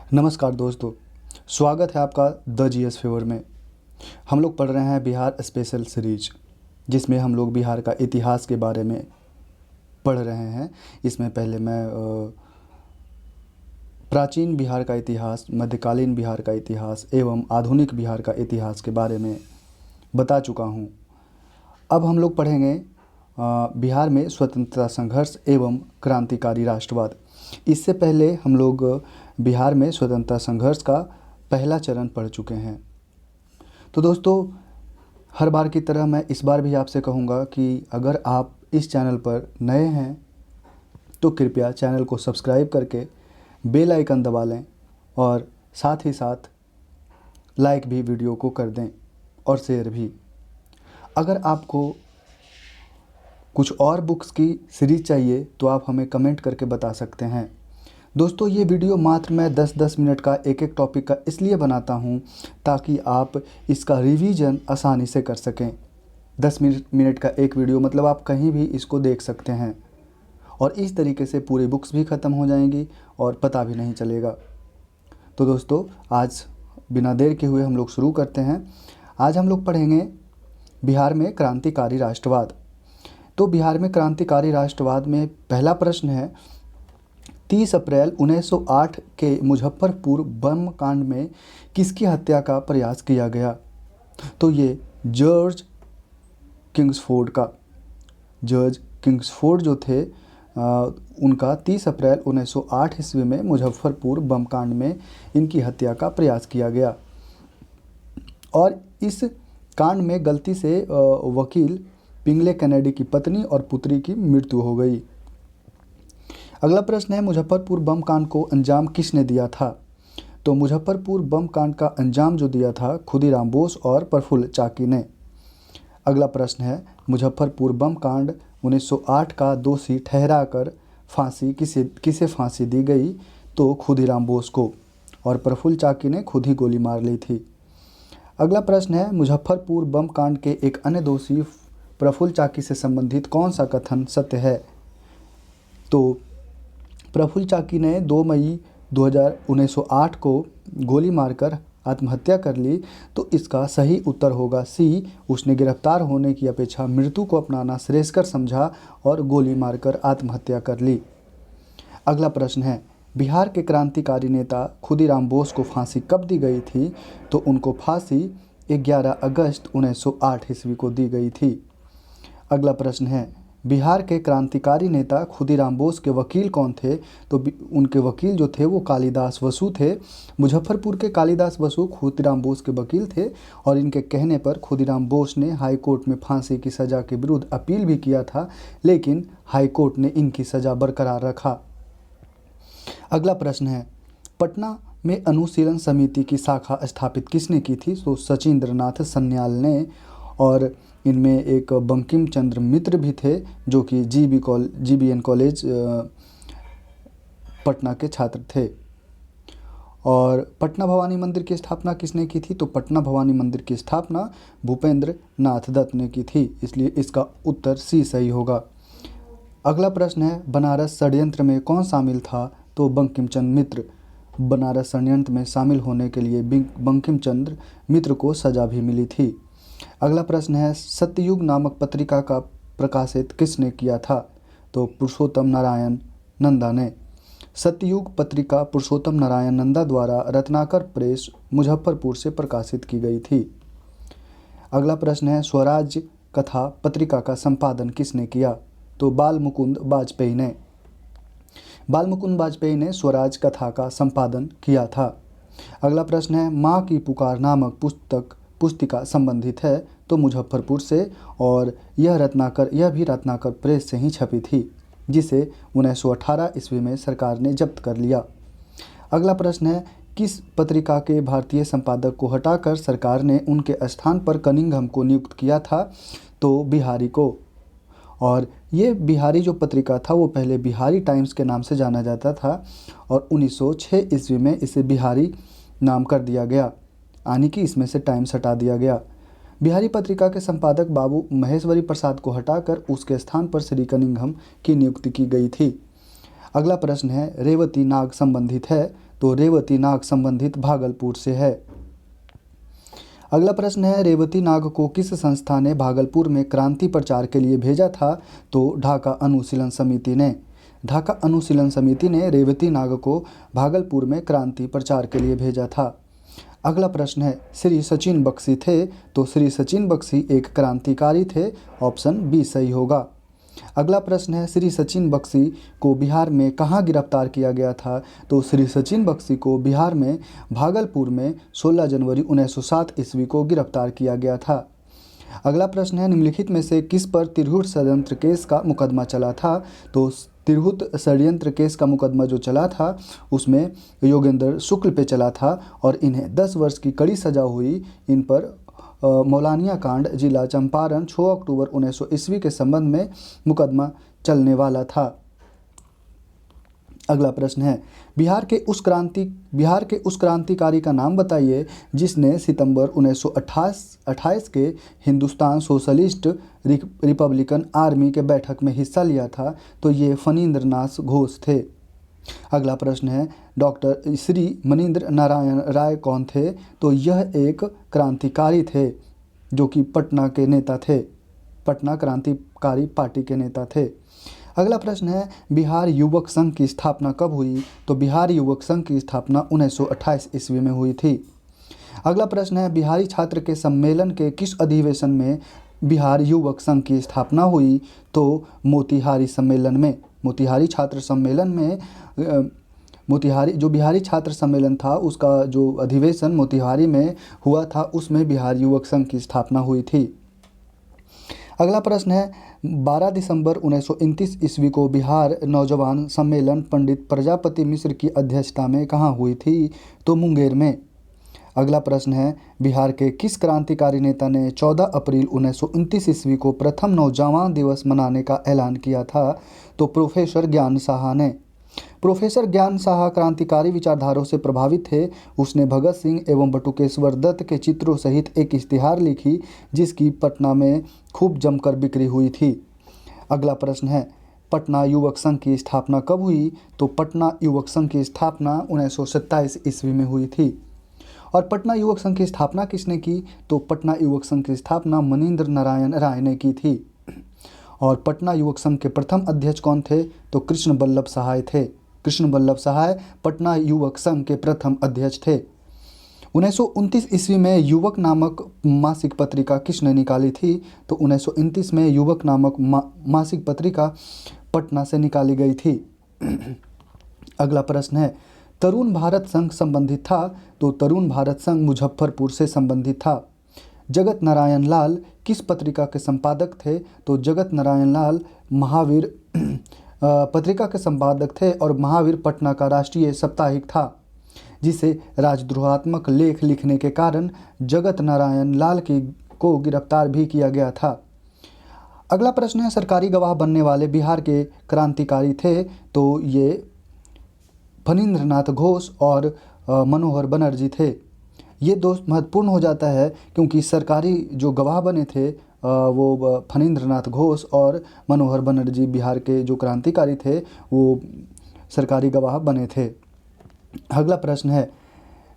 नमस्कार दोस्तों, स्वागत है आपका द जीएस फेवर में। हम लोग पढ़ रहे हैं बिहार स्पेशल सीरीज, जिसमें हम लोग बिहार का इतिहास के बारे में पढ़ रहे हैं। इसमें पहले मैं प्राचीन बिहार का इतिहास, मध्यकालीन बिहार का इतिहास एवं आधुनिक बिहार का इतिहास के बारे में बता चुका हूँ। अब हम लोग पढ़ेंगे बिहार में स्वतंत्रता संघर्ष एवं क्रांतिकारी राष्ट्रवाद। इससे पहले हम लोग बिहार में स्वतंत्रता संघर्ष का पहला चरण पढ़ चुके हैं। तो दोस्तों, हर बार की तरह मैं इस बार भी आपसे कहूँगा कि अगर आप इस चैनल पर नए हैं तो कृपया चैनल को सब्सक्राइब करके बेल आइकन दबा लें और साथ ही साथ लाइक भी वीडियो को कर दें और शेयर भी। अगर आपको कुछ और बुक्स की सीरीज़ चाहिए तो आप हमें कमेंट करके बता सकते हैं। दोस्तों, ये वीडियो मात्र मैं 10-10 मिनट का एक एक टॉपिक का इसलिए बनाता हूँ ताकि आप इसका रिवीजन आसानी से कर सकें। 10 मिनट का एक वीडियो मतलब आप कहीं भी इसको देख सकते हैं और इस तरीके से पूरी बुक्स भी ख़त्म हो जाएंगी और पता भी नहीं चलेगा। तो दोस्तों, आज बिना देर के हुए हम लोग शुरू करते हैं। आज हम लोग पढ़ेंगे बिहार में क्रांतिकारी राष्ट्रवाद। तो बिहार में क्रांतिकारी राष्ट्रवाद में पहला प्रश्न है, 30 अप्रैल 1908 के मुजफ्फरपुर बम कांड में किसकी हत्या का प्रयास किया गया? तो ये जॉर्ज किंग्सफोर्ड जो थे, उनका 30 अप्रैल 1908 ईस्वी में मुजफ्फरपुर बम कांड में इनकी हत्या का प्रयास किया गया और इस कांड में गलती से वकील पिंगले कैनेडी की पत्नी और पुत्री की मृत्यु हो गई। अगला प्रश्न है, मुजफ्फरपुर बम कांड को अंजाम किसने दिया था? तो मुजफ्फरपुर बम कांड का अंजाम जो दिया था खुदीराम बोस और प्रफुल्ल चाकी ने। अगला प्रश्न है, मुजफ्फरपुर बम कांड 1908 का दोषी ठहराकर किसे फांसी दी गई? तो खुदीराम बोस को, और प्रफुल्ल चाकी ने खुद ही गोली मार ली थी। अगला प्रश्न है, मुजफ्फरपुर बम कांड के एक अन्य दोषी प्रफुल्ल चाकी से संबंधित कौन सा कथन सत्य है? तो प्रफुल्ल चाकी ने 2 मई 1908 को गोली मारकर आत्महत्या कर ली। तो इसका सही उत्तर होगा सी, उसने गिरफ्तार होने की अपेक्षा मृत्यु को अपनाना श्रेयस्कर समझा और गोली मारकर आत्महत्या कर ली। अगला प्रश्न है, बिहार के क्रांतिकारी नेता खुदीराम बोस को फांसी कब दी गई थी? तो उनको फांसी 11 अगस्त 1908 ईस्वी को दी गई थी। अगला प्रश्न है, बिहार के क्रांतिकारी नेता खुदीराम बोस के वकील कौन थे? तो उनके वकील जो थे वो कालिदास बसु थे। मुजफ्फरपुर के कालिदास बसु खुदीराम बोस के वकील थे और इनके कहने पर खुदीराम बोस ने हाई कोर्ट में फांसी की सज़ा के विरुद्ध अपील भी किया था, लेकिन हाई कोर्ट ने इनकी सज़ा बरकरार रखा। अगला प्रश्न है, पटना में अनुशीलन समिति की शाखा स्थापित किसने की थी? तो सचिंद्रनाथ सन्याल ने, और इनमें एक बंकिम चंद्र मित्र भी थे जो कि GBN कॉलेज पटना के छात्र थे। और पटना भवानी मंदिर की स्थापना किसने की थी? तो पटना भवानी मंदिर की स्थापना भूपेंद्र नाथ दत्त ने की थी, इसलिए इसका उत्तर सी सही होगा। अगला प्रश्न है, बनारस षड्यंत्र में कौन शामिल था? तो बंकिम चंद्र मित्र। बनारस षड्यंत्र में शामिल होने के लिए बंकिम चंद्र मित्र को सजा भी मिली थी। अगला प्रश्न है, सत्ययुग नामक पत्रिका का प्रकाशित किसने किया था? तो पुरुषोत्तम नारायण नंदा ने। सत्ययुग पत्रिका पुरुषोत्तम नारायण नंदा द्वारा रत्नाकर प्रेस मुजफ्फरपुर से प्रकाशित की गई थी। अगला प्रश्न है, स्वराज कथा पत्रिका का संपादन किसने किया? तो बालमुकुंद बाजपेयी ने स्वराज कथा का संपादन किया था। अगला प्रश्न है, माँ की पुकार नामक पुस्तिका संबंधित है? तो मुजफ्फरपुर से, और यह भी रत्नाकर प्रेस से ही छपी थी, जिसे 1918 ईस्वी में सरकार ने जब्त कर लिया। अगला प्रश्न है, किस पत्रिका के भारतीय संपादक को हटाकर सरकार ने उनके स्थान पर कनिंघम को नियुक्त किया था? तो बिहारी को, और ये बिहारी जो पत्रिका था वो पहले बिहारी टाइम्स के नाम से जाना जाता था और 1906 ईस्वी में इसे बिहारी नाम कर दिया गया, यानी कि इसमें से टाइम्स हटा दिया गया। बिहारी पत्रिका के संपादक बाबू महेश्वरी प्रसाद को हटाकर उसके स्थान पर श्री कनिंघम की नियुक्ति की गई थी। अगला प्रश्न है, रेवती नाग संबंधित है? तो रेवती नाग संबंधित भागलपुर से है। अगला प्रश्न है, रेवती नाग को किस संस्था ने भागलपुर में क्रांति प्रचार के लिए भेजा था? तो ढाका अनुशीलन समिति ने। ढाका अनुशीलन समिति ने रेवती नाग को भागलपुर में क्रांति प्रचार के लिए भेजा था। अगला प्रश्न है, श्री सचिन बख्शी थे? तो श्री सचिन बख्शी एक क्रांतिकारी थे। ऑप्शन बी सही होगा। अगला प्रश्न है, श्री सचिन बख्शी को बिहार में कहाँ गिरफ्तार किया गया था? तो श्री सचिन बख्शी को बिहार में भागलपुर में 16 जनवरी 1907 ईस्वी को गिरफ्तार किया गया था। अगला प्रश्न है, निम्नलिखित में से किस पर तिरहुत षड्यंत्र केस का मुकदमा चला था? तो तिरहुत षड्यंत्र केस का मुकदमा जो चला था उसमें योगेंद्र शुक्ल पे चला था और इन्हें 10 वर्ष की कड़ी सजा हुई। इन पर मौलानिया कांड, जिला चंपारण, 6 अक्टूबर 1900 ईस्वी के संबंध में मुकदमा चलने वाला था। अगला प्रश्न है, बिहार के उस क्रांतिकारी का नाम बताइए जिसने सितंबर 1928 के हिंदुस्तान सोशलिस्ट रिपब्लिकन आर्मी के बैठक में हिस्सा लिया था। तो ये फणींद्र नाथ घोष थे। अगला प्रश्न है, डॉक्टर श्री मनींद्र नारायण राय कौन थे? तो यह एक क्रांतिकारी थे जो कि पटना के नेता थे, पटना क्रांतिकारी पार्टी के नेता थे। अगला प्रश्न है, बिहार युवक संघ की स्थापना कब हुई? तो बिहार युवक संघ की स्थापना 1928 ईस्वी में हुई थी। अगला प्रश्न है, बिहारी छात्र के सम्मेलन के किस अधिवेशन में बिहार युवक संघ की स्थापना हुई? तो मोतिहारी सम्मेलन में। मोतिहारी छात्र सम्मेलन में बिहारी छात्र सम्मेलन था उसका जो अधिवेशन मोतिहारी में हुआ था उसमें बिहार युवक संघ की स्थापना हुई थी। अगला प्रश्न है, 12 दिसंबर 1929 ईस्वी को बिहार नौजवान सम्मेलन पंडित प्रजापति मिश्र की अध्यक्षता में कहाँ हुई थी? तो मुंगेर में। अगला प्रश्न है, बिहार के किस क्रांतिकारी नेता ने 14 अप्रैल 1929 ईस्वी को प्रथम नौजवान दिवस मनाने का ऐलान किया था? तो प्रोफेसर ज्ञान साहा ने। प्रोफेसर ज्ञान साहा क्रांतिकारी विचारधाराओं से प्रभावित थे। उसने भगत सिंह एवं बटुकेश्वर दत्त के चित्रों सहित एक इश्तिहार लिखी जिसकी पटना में खूब जमकर बिक्री हुई थी। अगला प्रश्न है, पटना युवक संघ की स्थापना कब हुई? तो पटना युवक संघ की स्थापना 1927 ईस्वी में हुई थी। और पटना युवक संघ की स्थापना किसने की? तो पटना युवक संघ की स्थापना मनींद्र नारायण राय ने की थी। और पटना युवक संघ के प्रथम अध्यक्ष कौन थे? तो कृष्ण बल्लभ सहाय थे। कृष्ण बल्लभ सहाय पटना युवक संघ के प्रथम अध्यक्ष थे। 1929 ईस्वी में युवक नामक मासिक पत्रिका किसने निकाली थी? तो 1929 में युवक नामक मासिक पत्रिका पटना से निकाली गई थी। अगला प्रश्न है, तरुण भारत संघ संबंधित था? तो तरुण भारत संघ मुजफ्फरपुर से संबंधित था। जगत नारायण लाल किस पत्रिका के संपादक थे? तो जगत नारायण लाल महावीर पत्रिका के संपादक थे और महावीर पटना का राष्ट्रीय साप्ताहिक था जिसे राजद्रोहात्मक लेख लिखने के कारण जगत नारायण लाल को गिरफ्तार भी किया गया था। अगला प्रश्न है, सरकारी गवाह बनने वाले बिहार के क्रांतिकारी थे? तो ये फणींद्र नाथ घोष और मनोहर बनर्जी थे। ये दोस्त महत्वपूर्ण हो जाता है क्योंकि सरकारी जो गवाह बने थे वो फणींद्र नाथ घोष और मनोहर बनर्जी बिहार के जो क्रांतिकारी थे वो सरकारी गवाह बने थे। अगला प्रश्न है,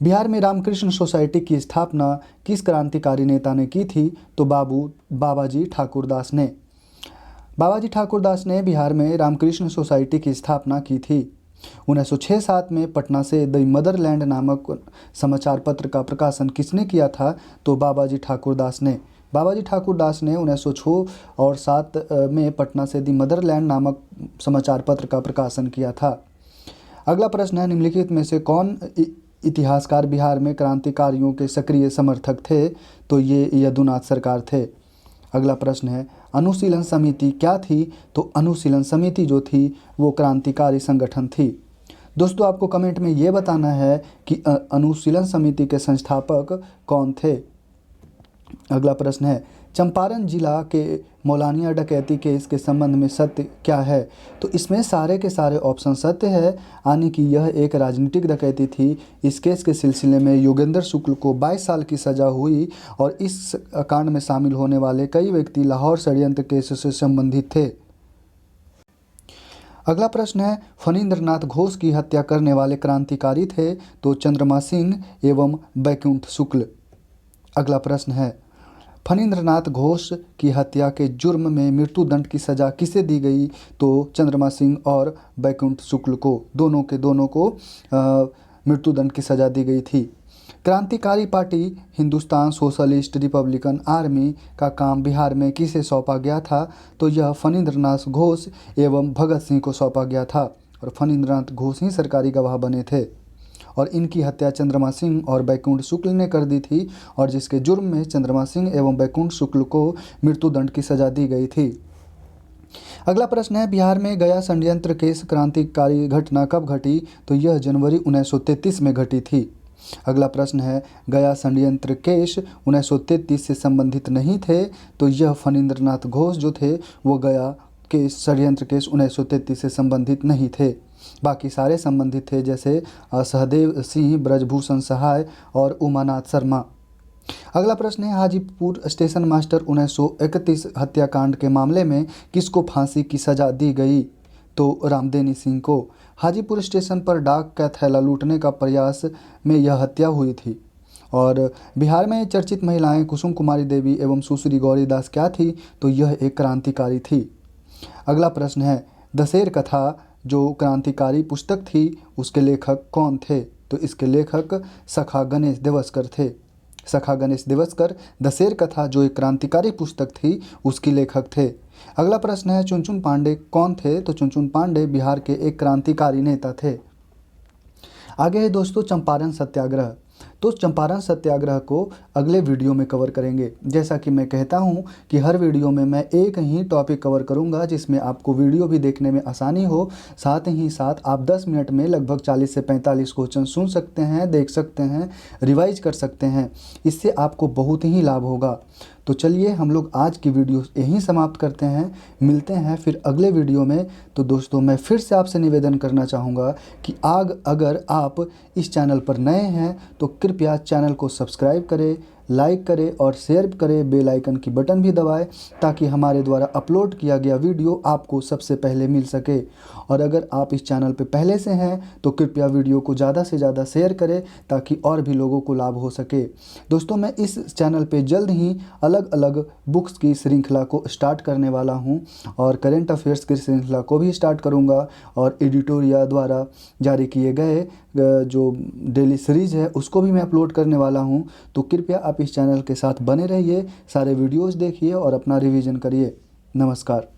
बिहार में रामकृष्ण सोसाइटी की स्थापना किस क्रांतिकारी नेता ने की थी? तो बाबाजी ठाकुरदास ने। बाबाजी ठाकुरदास ने बिहार में रामकृष्ण सोसाइटी की स्थापना की थी। 1906-07 में पटना से द मदरलैंड नामक समाचार पत्र का प्रकाशन किसने किया था? तो बाबाजी ठाकुरदास ने। बाबाजी ठाकुरदास ने 1906 और 7 में पटना से द मदरलैंड नामक समाचार पत्र का प्रकाशन किया था। अगला प्रश्न है, निम्नलिखित में से कौन इतिहासकार बिहार में क्रांतिकारियों के सक्रिय समर्थक थे? तो ये यदुनाथ सरकार थे। अगला प्रश्न है, अनुशीलन समिति क्या थी? तो अनुशीलन समिति जो थी वो क्रांतिकारी संगठन थी। दोस्तों आपको कमेंट में ये बताना है कि अनुशीलन समिति के संस्थापक कौन थे। अगला प्रश्न है, चंपारण जिला के मौलानिया डकैती केस के संबंध में सत्य क्या है? तो इसमें सारे के सारे ऑप्शन सत्य है, यानी कि यह एक राजनीतिक डकैती थी। इस केस के सिलसिले में योगेंद्र शुक्ल को 22 साल की सज़ा हुई और इस कांड में शामिल होने वाले कई व्यक्ति लाहौर षड्यंत्र केस से संबंधित थे। अगला प्रश्न है, फणींद्रनाथ घोष की हत्या करने वाले क्रांतिकारी थे? तो चंद्रमा सिंह एवं बैकुंठ शुक्ल। अगला प्रश्न है, फणींद्रनाथ घोष की हत्या के जुर्म में मृत्युदंड की सजा किसे दी गई? तो चंद्रमा सिंह और बैकुंठ शुक्ल को, दोनों को मृत्युदंड की सजा दी गई थी। क्रांतिकारी party Hindustan socialist Republican army का काम बिहार में किसे सौंपा गया था? तो यह फणींद्रनाथ घोष एवं भगत सिंह को सौंपा गया था और फणींद्रनाथ घोष ही सरकारी गवाह बने थे और इनकी हत्या चंद्रमा सिंह और बैकुंठ शुक्ल ने कर दी थी और जिसके जुर्म में चंद्रमा सिंह एवं बैकुंठ शुक्ल को मृत्युदंड की सजा दी गई थी। अगला प्रश्न है, बिहार में गया षड्यंत्र केस क्रांतिकारी घटना कब घटी? तो यह जनवरी 1933 में घटी थी। अगला प्रश्न है, गया षड्यंत्र केस 1933 से संबंधित नहीं थे? तो यह फणींद्रनाथ घोष जो थे वो गया के षड्यंत्र केस 1933 से संबंधित नहीं थे, बाकी सारे संबंधित थे, जैसे सहदेव सिंह, ब्रजभूषण सहाय और उमानाथ शर्मा। अगला प्रश्न है, हाजीपुर स्टेशन मास्टर 1931 हत्याकांड के मामले में किसको फांसी की सजा दी गई? तो रामदेनी सिंह को। हाजीपुर स्टेशन पर डाक का थैला लूटने का प्रयास में यह हत्या हुई थी। और बिहार में चर्चित महिलाएं कुसुम कुमारी देवी एवं सुश्री गौरी दास क्या थी? तो यह एक क्रांतिकारी थी। अगला प्रश्न है, दशेर कथा जो क्रांतिकारी पुस्तक थी उसके लेखक कौन थे? तो इसके लेखक सखा गणेश देवस्कर थे। सखा गणेश देवस्कर दशेर कथा जो एक क्रांतिकारी पुस्तक थी उसकी लेखक थे। अगला प्रश्न है, चुनचुन पांडे कौन थे? तो चुनचुन पांडे बिहार के एक क्रांतिकारी नेता थे। आगे है दोस्तों चंपारण सत्याग्रह। तो चंपारण सत्याग्रह को अगले वीडियो में कवर करेंगे। जैसा कि मैं कहता हूं कि हर वीडियो में मैं एक ही टॉपिक कवर करूंगा जिसमें आपको वीडियो भी देखने में आसानी हो, साथ ही साथ आप 10 मिनट में लगभग 40 से 45 क्वेश्चन सुन सकते हैं, देख सकते हैं, रिवाइज कर सकते हैं। इससे आपको बहुत ही लाभ होगा। तो चलिए हम लोग आज की वीडियो यहीं समाप्त करते हैं, मिलते हैं फिर अगले वीडियो में। तो दोस्तों मैं फिर से आपसे निवेदन करना चाहूँगा कि अगर आप इस चैनल पर नए हैं तो कृपया चैनल को सब्सक्राइब करें, लाइक करें और शेयर करें, बेल आइकन की बटन भी दबाएं ताकि हमारे द्वारा अपलोड किया गया वीडियो आपको सबसे पहले मिल सके। और अगर आप इस चैनल पे पहले से हैं तो कृपया वीडियो को ज़्यादा से ज़्यादा शेयर करें ताकि और भी लोगों को लाभ हो सके। दोस्तों मैं इस चैनल पे जल्द ही अलग अलग बुक्स की श्रृंखला को स्टार्ट करने वाला हूँ और करेंट अफेयर्स की श्रृंखला को भी स्टार्ट करूँगा और एडिटोरिया द्वारा जारी किए गए जो डेली सीरीज़ है उसको भी मैं अपलोड करने वाला हूँ। तो कृपया आप इस चैनल के साथ बने रहिए, सारे वीडियोज़ देखिए और अपना रिवीजन करिए। नमस्कार।